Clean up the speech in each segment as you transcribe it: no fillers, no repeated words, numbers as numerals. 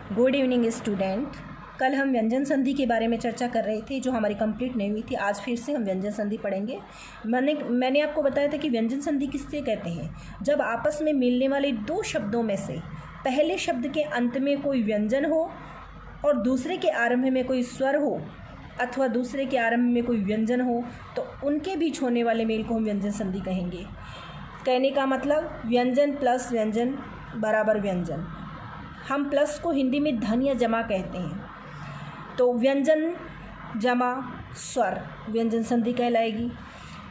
Good evening student. कल हम व्यंजन संधि के बारे में चर्चा कर रहे थे जो हमारी कंप्लीट नहीं हुई थी। आज फिर से हम व्यंजन संधि पढ़ेंगे। मैंने आपको बताया था कि व्यंजन संधि किससे कहते हैं, जब आपस में मिलने वाले दो शब्दों में से पहले शब्द के अंत में कोई व्यंजन हो और दूसरे के आरंभ में कोई स्वर हो अथवा दूसरे के आरंभ में कोई व्यंजन हो तो उनके बीच होने वाले मेल को हम व्यंजन संधि कहेंगे। कहने का मतलब व्यंजन प्लस व्यंजन बराबर व्यंजन। हम प्लस को हिंदी में धन या जमा कहते हैं, तो व्यंजन जमा स्वर व्यंजन संधि कहलाएगी।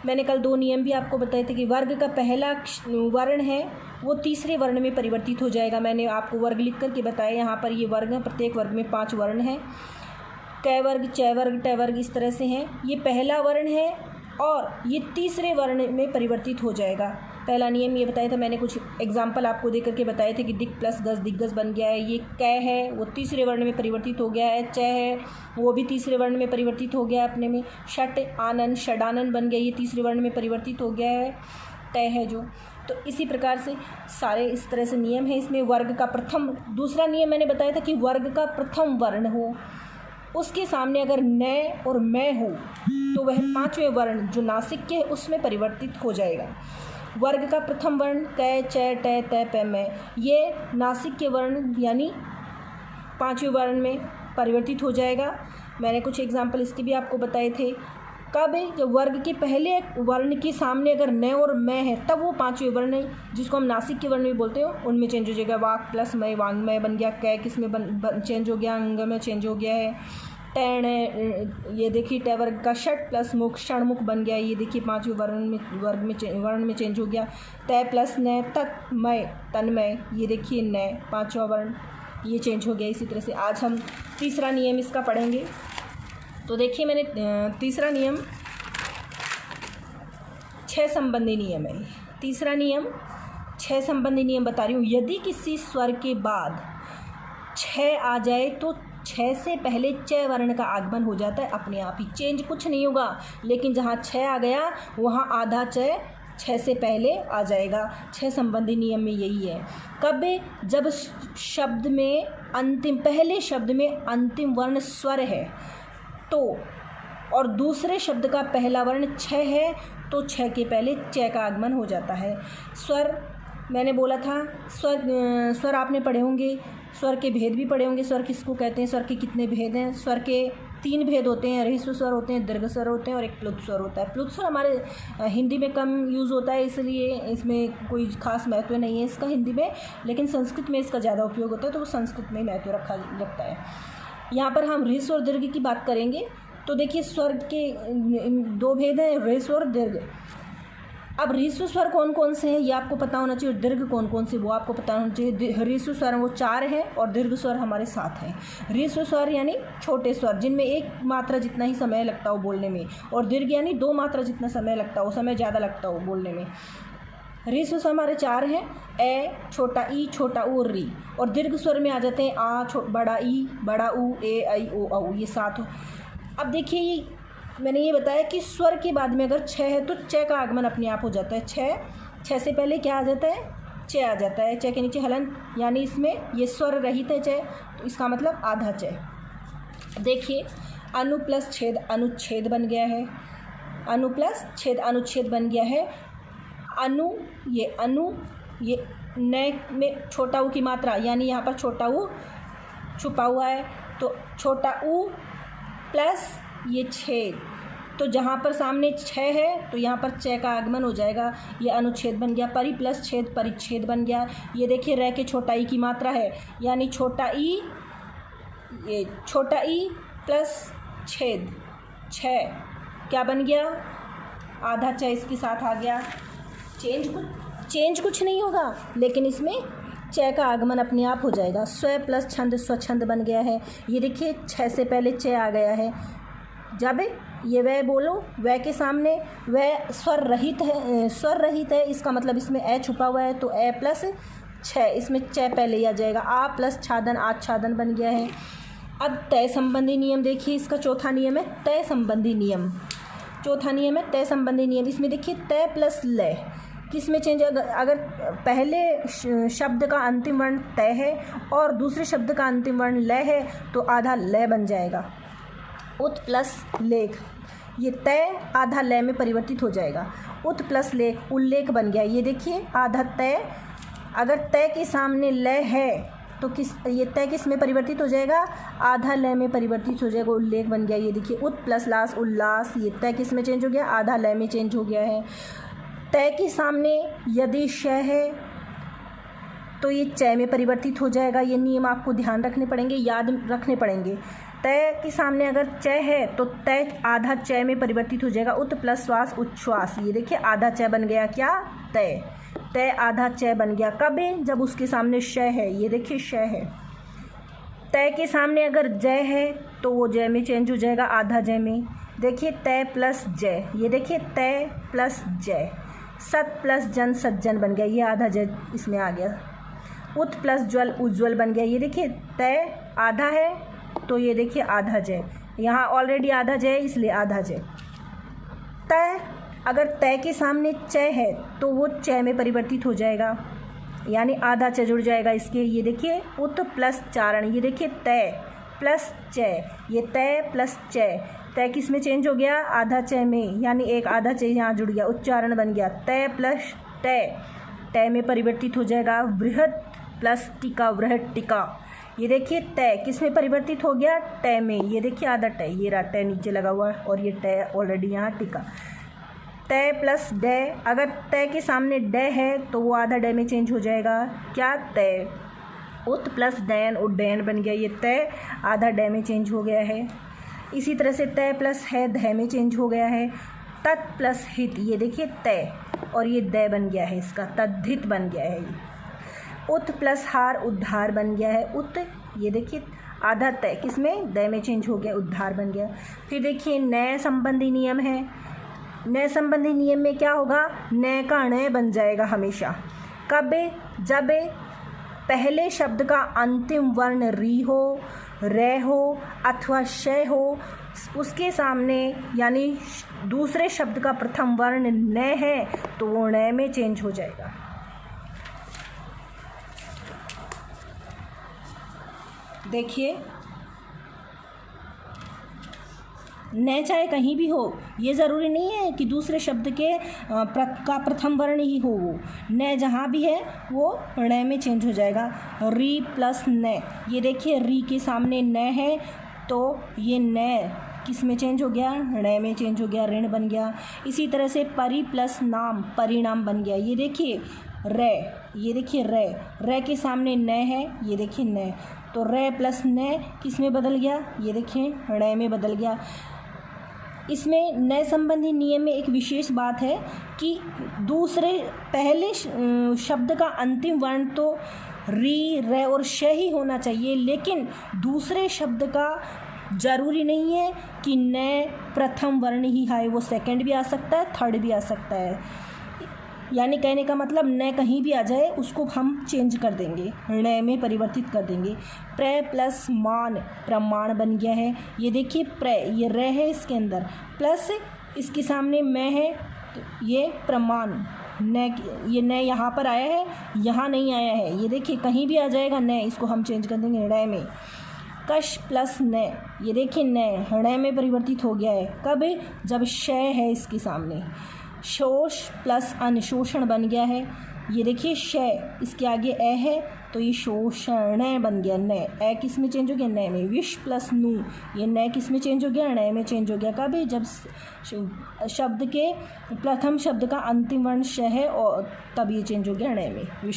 मैंने कल दो नियम भी आपको बताए थे कि वर्ग का पहला वर्ण है वो तीसरे वर्ण में परिवर्तित हो जाएगा। मैंने आपको वर्ग लिख करके बताया, यहाँ पर ये वर्ग है, प्रत्येक वर्ग में 5 वर्ण हैं। कै वर्ग, चै वर्ग, टै वर्ग इस तरह से हैं। ये पहला वर्ण है और ये तीसरे वर्ण में परिवर्तित हो जाएगा। पहला नियम ये बताया था मैंने, कुछ एग्जाम्पल आपको दे करके बताए थे कि दिक् प्लस गज दिग्गज बन गया है। ये कै है वो तीसरे वर्ण में परिवर्तित हो गया है। चै है वो भी तीसरे वर्ण में परिवर्तित हो गया है अपने में। षट आनन षडानन बन गया, ये तीसरे वर्ण में परिवर्तित हो गया है। तय है जो, तो इसी प्रकार से सारे इस तरह से नियम है। इसमें वर्ग का प्रथम, दूसरा नियम मैंने बताया था कि वर्ग का प्रथम वर्ण हो उसके सामने अगर न और मैं हो तो वह 5वें वर्ण जो नासिक के है उसमें परिवर्तित हो जाएगा। वर्ग का प्रथम वर्ण कै चै टै तै पै मै, ये नासिक के वर्ण यानी 5वें वर्ण में परिवर्तित हो जाएगा। मैंने कुछ एग्जाम्पल इसके भी आपको बताए थे। कब है, जब वर्ग के पहले वर्ण के सामने अगर न और मैं है तब वो 5वें वर्ण है जिसको हम नासिक के वर्ण में बोलते हो उनमें चेंज हो जाएगा। वाक प्लस मय वांग्मय बन गया। कै किस में चेंज हो गया, अंग में चेंज हो गया है। टैण ये देखिए टै वर्ग का षट प्लस मुख षणमुख बन गया, ये देखिए 5वें वर्ण में चेंज हो गया। तय प्लस न तत्मय तन्मय, ये देखिए न 5वां वर्ण ये चेंज हो गया। इसी तरह से आज हम तीसरा नियम इसका पढ़ेंगे। तो देखिए मैंने तीसरा नियम 6 संबंधी नियम है। तीसरा नियम 6 संबंधी नियम बता रही हूँ। यदि किसी स्वर के बाद 6 आ जाए तो 6 से पहले चै वर्ण का आगमन हो जाता है अपने आप ही, चेंज कुछ नहीं होगा। लेकिन जहाँ 6 आ गया वहाँ आधा चै 6 से पहले आ जाएगा। 6 संबंधी नियम में यही है। कब, जब शब्द में अंतिम, पहले शब्द में अंतिम वर्ण स्वर है तो और दूसरे शब्द का पहला वर्ण 6 है तो 6 के पहले चै का आगमन हो जाता है। स्वर मैंने बोला था, स्वर आपने पढ़े होंगे, स्वर के भेद भी पढ़े होंगे। स्वर किसको कहते हैं, स्वर के कितने भेद हैं। स्वर के 3 भेद होते हैं, ह्रस्व स्वर होते हैं, दीर्घ स्वर होते हैं और एक प्लुत स्वर होता है। प्लुत स्वर हमारे हिंदी में कम यूज़ होता है इसलिए इसमें कोई खास महत्व नहीं है इसका हिंदी में, लेकिन संस्कृत में इसका ज़्यादा उपयोग होता है तो वो संस्कृत में महत्व रखता है। यहाँ पर हम ह्रस्व और दीर्घ की बात करेंगे। तो देखिए स्वर के 2 भेद हैं, ह्रस्व और दीर्घ। अब ह्रस्व स्वर कौन कौन से हैं ये आपको पता होना चाहिए, दीर्घ कौन कौन से वो आपको पता होना चाहिए। ह्रस्व स्वर वो 4 हैं और दीर्घ स्वर हमारे 7 हैं। ह्रस्व स्वर यानी छोटे स्वर जिनमें 1 मात्रा जितना ही समय लगता हो बोलने में, और दीर्घ यानी 2 मात्रा जितना समय लगता हो, समय ज़्यादा लगता हो बोलने में। ह्रस्व स्वर हमारे 4 हैं, ए, छोटा ई, छोटा ऊ और री। और दीर्घ स्वर में आ जाते हैं आ, बड़ा ई, बड़ा ऊ, ए, ऐ, ओ, औ, ये 7 हो। अब देखिए ये मैंने ये बताया कि स्वर के बाद में अगर 6 है तो चै का आगमन अपने आप हो जाता है। 6 से पहले क्या आ जाता है, चै आ जाता है। चै के नीचे हलंत यानी इसमें ये स्वर रहित है चै, तो इसका मतलब आधा चै। देखिए अनु प्लस छेद अनुच्छेद बन गया है। अनु प्लस छेद अनुच्छेद बन गया है। अनु ये न में छोटा ऊ की मात्रा यानी यहाँ पर छोटा ऊ छुपा हुआ है, तो छोटा ऊ प्लस ये छेद, तो जहाँ पर सामने 6 है तो यहाँ पर चै का आगमन हो जाएगा। ये अनुच्छेद बन गया। परि प्लस छेद परिच्छेद बन गया। ये देखिए रह के छोटा ई की मात्रा है यानी छोटा ई, ये छोटा ई प्लस छेद 6 क्या बन गया, आधा चै इसके साथ आ गया। चेंज कुछ नहीं होगा लेकिन इसमें चै का आगमन अपने आप हो जाएगा। स्व प्लस छंद स्वच्छंद बन गया है। ये देखिए 6 से पहले चै आ गया है। जब ये वह बोलो, वह के सामने वह स्वर रहित है, इसका मतलब इसमें ए छुपा हुआ है तो ए प्लस 6 इसमें चै पहले ही आ जाएगा। आ प्लस छादन आच्छादन बन गया है। अब तय संबंधी नियम देखिए, इसका चौथा नियम है तय संबंधी नियम। चौथा नियम है तय संबंधी नियम। इसमें देखिए तय प्लस लय, किस में चेंज, अगर पहले शब्द का अंतिम वर्ण तय है और दूसरे शब्द का अंतिम वर्ण लय है तो आधा लय बन जाएगा। उत प्लस लेख, ये तय आधा लय में परिवर्तित हो जाएगा। उत प्लस लेख उल्लेख बन गया। ये देखिए आधा तय, अगर तय के सामने लय है तो ये तय किस में परिवर्तित हो जाएगा, आधा लय में परिवर्तित हो जाएगा, उल्लेख बन गया। ये देखिए उत प्लस लास उल्लास, ये तय किस में चेंज हो गया, आधा लय में चेंज हो गया है। तय के सामने यदि श है तो ये चय में परिवर्तित हो जाएगा। ये नियम आपको ध्यान रखने पड़ेंगे, याद रखने पड़ेंगे। तय के सामने अगर चय है तो तय आधा चय में परिवर्तित हो जाएगा। उत प्लस श्वास उच्छ्वास, ये देखिए आधा चय बन गया क्या, तय। तय आधा चय बन गया कब है, जब उसके सामने श है। ये देखिए श है। तय के सामने अगर जय है तो वो जय में चेंज हो जाएगा, आधा जय में। देखिए तय प्लस जय, ये देखिए तय प्लस जय। सत प्लस जन सज्जन बन गया, ये आधा जय इसमें आ गया। उत प्लस ज्वल उज्ज्वल बन गया। ये देखिए तय आधा है तो ये देखिए आधा जय, यहाँ ऑलरेडी आधा जय इसलिए आधा जय। तय अगर तय के सामने चय है तो वो चय में परिवर्तित हो जाएगा, यानी आधा चय जुड़ जाएगा इसके। ये देखिए उत प्लस चारण, ये देखिए तय प्लस चय, ये तय प्लस चय। तय किस में चेंज हो गया, आधा चय में, यानी एक आधा चय यहाँ जुड़ गया, उच्चारण बन गया। तय प्लस तय, तय में परिवर्तित हो जाएगा। वृहद प्लस टिका, वृहद टिका। ये देखिए तय किस में परिवर्तित हो गया, तय में। ये देखिए आधा तय, ये रहा तय नीचे लगा हुआ और ये तय ऑलरेडी यहाँ टिका। तय प्लस डय, अगर तय के सामने डय है तो वो आधा डय में चेंज हो जाएगा, क्या, तय। उत प्लस डयन उड्डयन बन गया। ये तय आधा डय में चेंज हो गया है। इसी तरह से तय प्लस है धय में चेंज हो गया है। तत् प्लस हित, ये देखिए तय और ये दय बन गया है इसका, तद्धित बन गया है ये। उत प्लस हार उद्धार बन गया है। उत, ये देखिए आधा तय किसमें, दय में चेंज हो गया, उद्धार बन गया। फिर देखिए नए संबंधी नियम है। नए संबंधी नियम में क्या होगा, नए का णय बन जाएगा हमेशा। कब, जब पहले शब्द का अंतिम वर्ण री हो, रे हो अथवा शय हो, उसके सामने यानी दूसरे शब्द का प्रथम वर्ण न है तो वो णय में चेंज हो जाएगा। देखिए न चाहे कहीं भी हो, ये ज़रूरी नहीं है कि दूसरे शब्द के का प्रथम वर्ण ही हो, वो न जहाँ भी है वो ण में चेंज हो जाएगा। री प्लस न, ये देखिए री के सामने न है तो ये न किस में चेंज हो गया, ण में चेंज हो गया, ऋण बन गया। इसी तरह से परि प्लस नाम परिणाम बन गया। ये देखिए रे, ये देखिए रे के सामने न है, ये देखिए न, तो रे प्लस न किस में बदल गया, ये देखिए ण में बदल गया। इसमें नए संबंधी नियम में एक विशेष बात है कि दूसरे पहले शब्द का अंतिम वर्ण तो री, रे और श ही होना चाहिए, लेकिन दूसरे शब्द का ज़रूरी नहीं है कि न प्रथम वर्ण ही है, वो सेकंड भी आ सकता है, थर्ड भी आ सकता है। यानी कहने का मतलब न कहीं भी आ जाए उसको हम चेंज कर देंगे, ण में परिवर्तित कर देंगे। प्र प्लस मान प्रमाण बन गया है। ये देखिए प्र, ये र है इसके अंदर, प्लस इसके सामने मैं है तो ये प्रमाण, न, ये न यहाँ पर आया है, यहाँ नहीं आया है। ये देखिए कहीं भी आ जाएगा न, इसको हम चेंज कर देंगे ण में। कश प्लस न, ये देखिए न ण में परिवर्तित हो गया है। कब, जब श है इसके सामने। शोष प्लस अनशोषण बन गया है। ये देखिए श, इसके आगे ए है तो ये शोषण बन गया न, ए किस में चेंज हो गया, न में। विष प्लस नू, ये न किस में चेंज हो गया, ण में चेंज हो गया। कब, जब शब्द के प्रथम शब्द का अंतिम वर्ण श है और तब ये चेंज हो गया ण में।